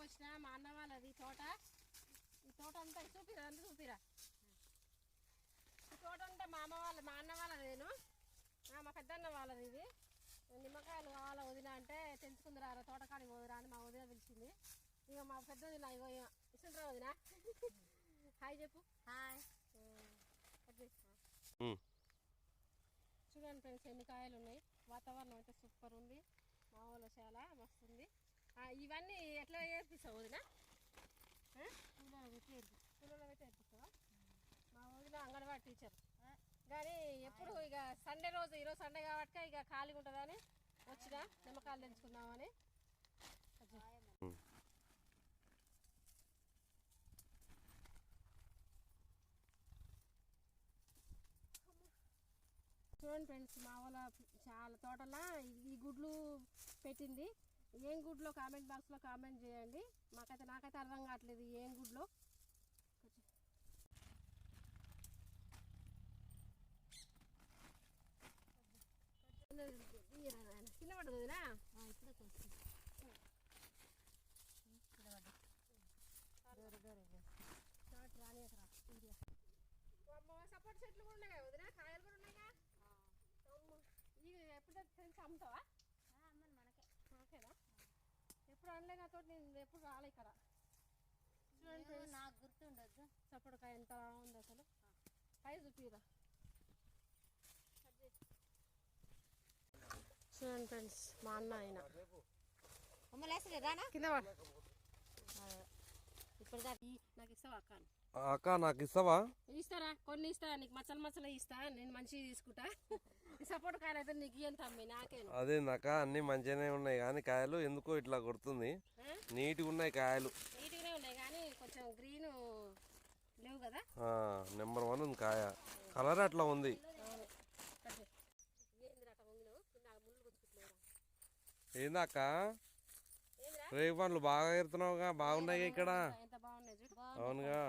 వచ్చిన మా అన్న వాళ్ళది తోట. ఈ తోట అంతా చూపిరా. ఈ తోట అంతా మా అన్న వాళ్ళదేను, మా పెద్దన్న వాళ్ళది. ఇది నిమ్మకాయలు కావాలా వదిన అంటే తెంచుకుందిరా తోటకాడికి పోదురా అని మా వదిన పిలిచింది. ఇక మా పెద్ద వదిన ఇగో ఇస్తుంటారా వదిన. హాయ్ చెప్పు. హాయ్. చూడండి ఫ్రెండ్స్ ఎన్ని కాయలు ఉన్నాయి. వాతావరణం అయితే సూపర్ ఉంది. మా ఊళ్ళో చాలా మస్తు ఉంది. ఇవన్నీ ఎట్లా ఏర్పిస్తావు వదిన? పిల్లలు పెట్టి ఏర్పిస్తావా? మా వదిన అంగన్వాడీ టీచర్ కానీ ఎప్పుడు ఇక సండే రోజు, ఈరోజు సండే కాబట్టి ఇక ఖాళీగా ఉంటుందని వచ్చిన నిమ్మకాయలు తెంచుకుందామని. చూడండి ఫ్రెండ్స్ మా వాళ్ళ చాలా తోటలా ఈ గుడ్లు పెట్టింది. ఏం గుడ్లో కామెంట్ బాక్స్లో కామెంట్ చేయండి. నాకైతే అర్థం కావట్లేదు ఏం గుడ్లో. కింద పడుతుందినా ఇప్పుడే కొంచెం రానియకరా. సపోర్ట్ చెట్లు కూడా ఉన్నాయి కదా వదినా, కాయలు కూడా ఉన్నాయిగా. ఇక ఎప్పుడు తెలిసి అమ్ముతావా? అమ్మను మనకేనా? ఎప్పుడు అనలే నాతో, నేను ఎప్పుడు రాలే ఇక్కడ. చూడండి నాకు గుర్తుండొద్దు. సపోర్ట్ కాయ ఎంత ఉంది అసలు. కాయ చూపిరా. చూడండి ఫ్రెండ్స్ మా అన్న ఆయన కింద ఇప్పుడు నాకు ఇస్తావా అక్క? అక్క నాకు ఇస్తావా? ఇస్తారా, కొన్ని ఇస్తా నీకు. మచ్చలు ఇస్తా, నేను మంచిగా తీసుకుంటా. సపోర్ట్ కాయలు అయితే నీకు ఇయ్యం తమ్మి, నాకే. అదే నాక అన్ని మంచిగానే ఉన్నాయి కానీ కాయలు ఎందుకో ఇట్లా కొడుతుంది. నీట్గా ఉన్నాయి కాయలు, నీట్గానే ఉన్నాయి కానీ కొంచెం గ్రీన్ లేవు కదా. నెంబర్ 1 ఉంది కాయ, కలర్ అట్లా ఉంది. ఏందక్క రేగు పండ్లు బాగా ఎరుతున్నావుగా, బాగున్నాయిగా ఇక్కడ. అవునుగా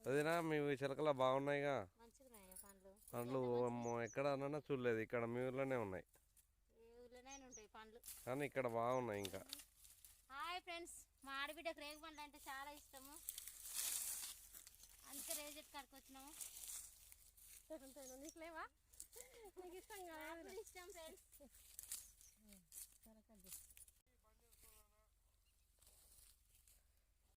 అదేనా మీ చిలకలా బాగున్నాయిగా పండ్లు. ఎక్కడ అన్నా చూడలేదు, ఇక్కడ మీ ఊర్లోనే ఉన్నాయి కానీ ఇక్కడ బాగున్నాయి ఇంకా. హాయ్ ఫ్రెండ్స్, మా ఆడబిడ్డకు రేగు పండ్లు అంటే చాలా ఇష్టము, అందుకే రేగు చెట్టు కాడికి వచ్చినాము. నీకు లేవా? నీకు ఇష్టం కదా? ఇష్టం ఫ్రెండ్స్.